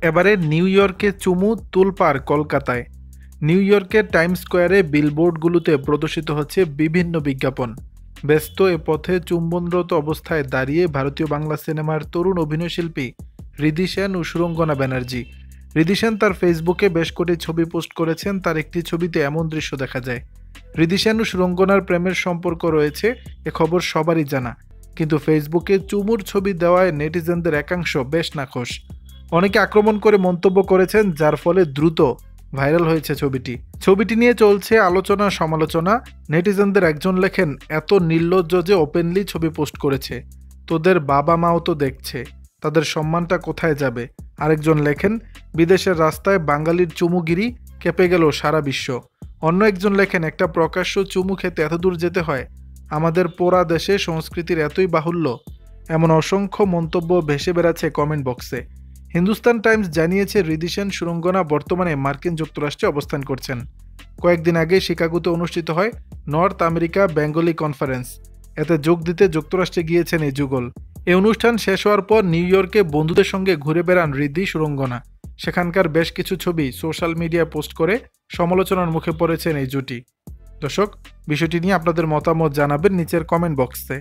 এবারে নিউ ইয়র্কে চুমু তোলপাড় কলকাতায়। নিউ ইয়র্কের টাইমস স্কোয়ারে বিলবোর্ডগুলোতে প্রদর্শিত হচ্ছে বিভিন্ন বিজ্ঞাপন। ব্যস্ত এ পথে চুম্বনরত অবস্থায় দাঁড়িয়ে ভারতীয় বাংলা সিনেমার তরুণ অভিনয়শিল্পী হৃদি সেন ও সুরঙ্গনা ব্যানার্জি। হৃদি সেন তার ফেসবুকে বেশ কটি ছবি পোস্ট করেছেন। তার একটি ছবিতে এমন দৃশ্য দেখা যায়। হৃদি সেন ও সুরঙ্গনার প্রেমের সম্পর্ক রয়েছে, এ খবর সবারই জানা, কিন্তু ফেসবুকে চুমুর ছবি দেওয়ায় নেটিজেনদের একাংশ বেশ নাখোশ। অনেকে আক্রমণ করে মন্তব্য করেছেন, যার ফলে দ্রুত ভাইরাল হয়েছে ছবিটি নিয়ে চলছে আলোচনা সমালোচনা। নেটিজেনদের একজন লেখেন, এত নির্লজ্জ যে ওপেনলি ছবি পোস্ট করেছে, তোদের বাবা মাও তো দেখছে, তাদের সম্মানটা কোথায় যাবে। আরেকজন লেখেন, বিদেশের রাস্তায় বাঙালির চুমুগিরি, কেঁপে গেল সারা বিশ্ব। অন্য একজন লেখেন, একটা প্রকাশ্য চুমু খেতে এত দূর যেতে হয়, আমাদের পোড়া দেশে সংস্কৃতির এতই বাহুল্য। এমন অসংখ্য মন্তব্য ভেসে বেড়াচ্ছে কমেন্ট বক্সে। হিন্দুস্তান টাইমস জানিয়েছে, হৃদি সেন সুরঙ্গনা বর্তমানে মার্কিন যুক্তরাষ্ট্রে অবস্থান করছেন। কয়েকদিন আগে শিকাগোতে অনুষ্ঠিত হয় নর্থ আমেরিকা বেঙ্গলি কনফারেন্স। এতে যোগ দিতে যুক্তরাষ্ট্রে গিয়েছেন এই যুগল। এই অনুষ্ঠান শেষ হওয়ার পর নিউ ইয়র্কে বন্ধুদের সঙ্গে ঘুরে বেড়ান হৃদি সুরঙ্গনা। সেখানকার বেশ কিছু ছবি সোশ্যাল মিডিয়ায় পোস্ট করে সমালোচনার মুখে পড়েছেন এই জুটি। দর্শক, বিষয়টি নিয়ে আপনাদের মতামত জানাবেন নিচের কমেন্ট বক্সে।